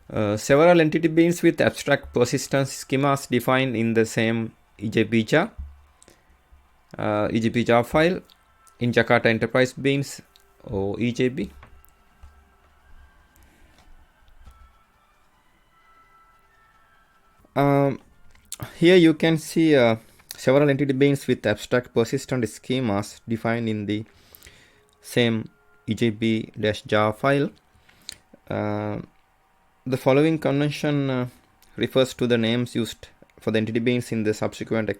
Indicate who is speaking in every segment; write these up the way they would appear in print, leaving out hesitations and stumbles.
Speaker 1: Several entity beans with abstract persistence schemas defined in the same Ejb-jar file in Jakarta Enterprise Beans or Ejb. Here you can see several entity beans with abstract persistent schemas defined in the same Ejb-jar file. The following convention refers to the names used for the entity beans in the subsequent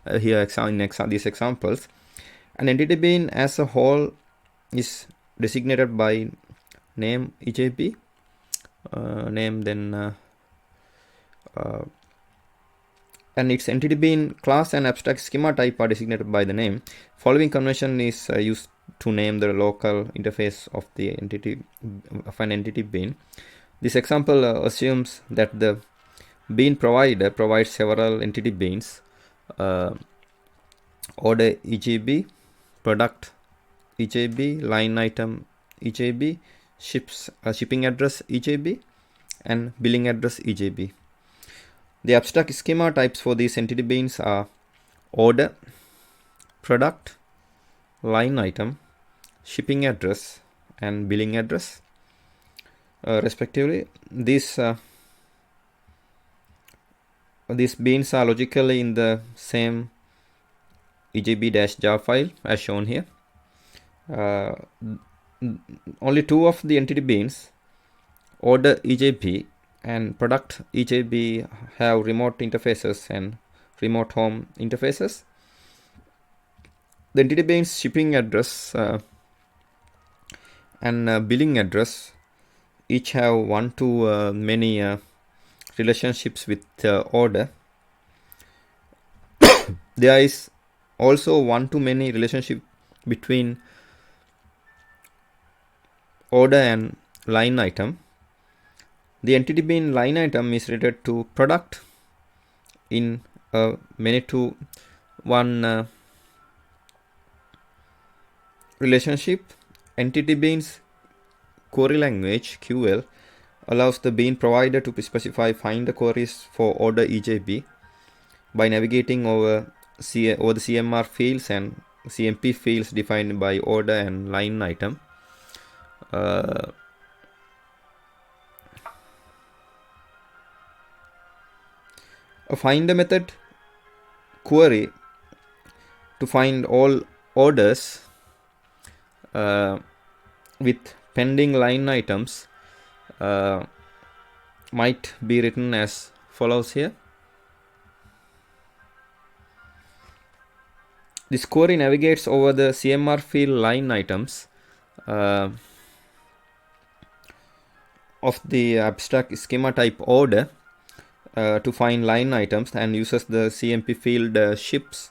Speaker 1: these examples. An entity bean as a whole is designated by name Ejb, and its entity bean class and abstract schema type are designated by the name. Following convention is used to name the local interface of the entity of an entity bean. This example assumes that the bean provider provides several entity beans: order Ejb, product Ejb, line item Ejb, shipping address Ejb, and billing address Ejb. The abstract schema types for these entity beans are order, product, line item, shipping address, and billing address, respectively. These beans are logically in the same Ejb-jar file as shown here. Only two of the entity beans, order Ejb and product Ejb, have remote interfaces and remote home interfaces. The entity beans shipping address and billing address each have one-to-many relationships with order. There is also one-to-many relationship between order and line item. The entity bean line item is related to product in a many-to-one relationship. Entity beans query language QL allows the bean provider to specify find the queries for order Ejb by navigating over the CMR fields and CMP fields defined by order and line item. A finder method query to find all orders with pending line items might be written as follows here. This query navigates over the CMR field line items of the abstract schema type order to find line items and uses the CMP field ships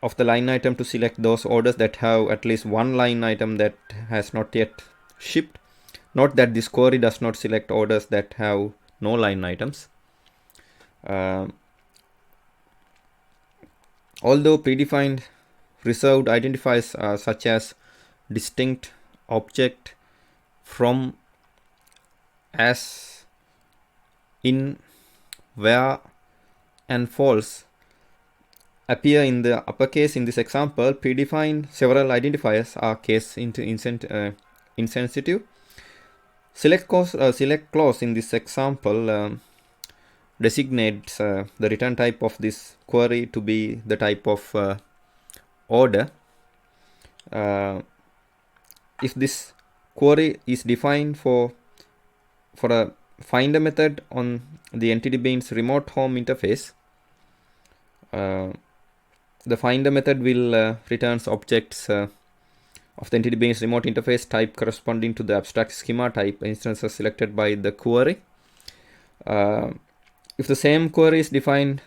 Speaker 1: of the line item to select those orders that have at least one line item that has not yet shipped. Note that this query does not select orders that have no line items. Although predefined reserved identifiers such as distinct, object, from, as, in, where, and false appear in the uppercase in this example, predefined several identifiers are case insensitive. Select clause in this example designates the return type of this query to be the type of order. If this query is defined for a finder method on the entity bean's remote home interface, the finder method will returns objects of the entity bean's remote interface type corresponding to the abstract schema type instances selected by the query. If the same query is defined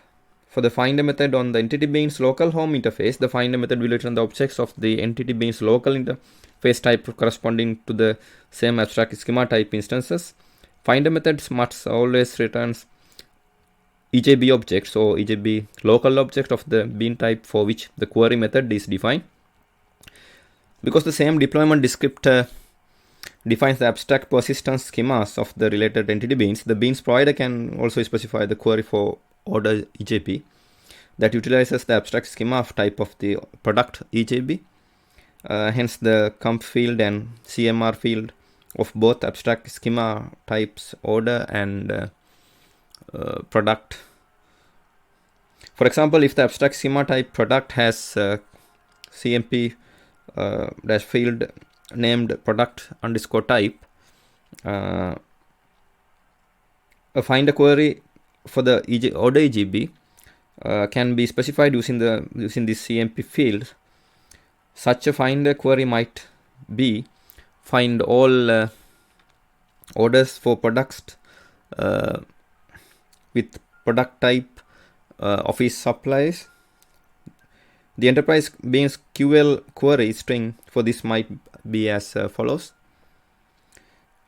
Speaker 1: for the finder method on the entity bean's local home interface, the finder method will return the objects of the entity bean's local interface type corresponding to the same abstract schema type instances. Finder methods must always returns Ejb objects or Ejb local object of the bean type for which the query method is defined. Because the same deployment descriptor defines the abstract persistence schemas of the related entity beans. The beans provider can also specify the query for order EJB that utilizes the abstract schema of type of the product EJB. Hence, the comp field and CMR field of both abstract schema types order and product. For example, if the abstract schema type product has CMP dash field named product underscore type, a find a query for the order EJB can be specified using this CMP field. Such a find query might be find all orders for products with product type office supplies. The enterprise beans QL query string for this might be as follows.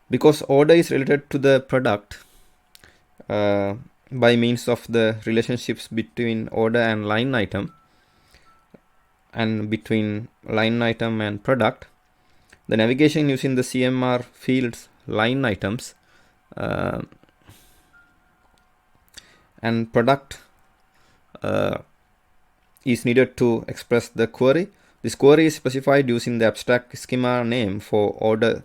Speaker 1: Because order is related to the product by means of the relationships between order and line item and between line item and product, the navigation using the CMR fields line items and product is needed to express the query. This query is specified using the abstract schema name for order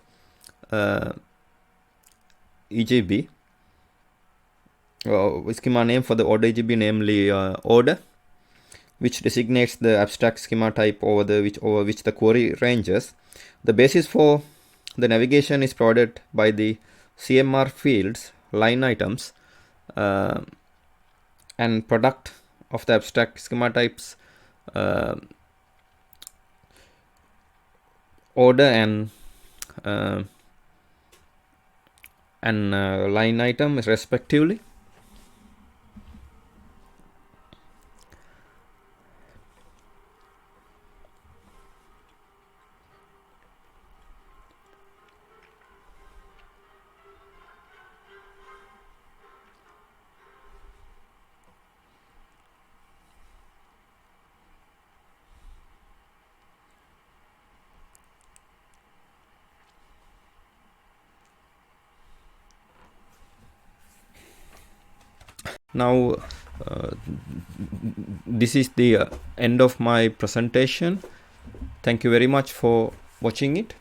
Speaker 1: EJB, schema name for the order EJB, namely order, which designates the abstract schema type over which the query ranges. The basis for the navigation is provided by the CMR fields line items and product of the abstract schema types order and line item respectively. Now this is the end of my presentation. Thank you very much for watching it.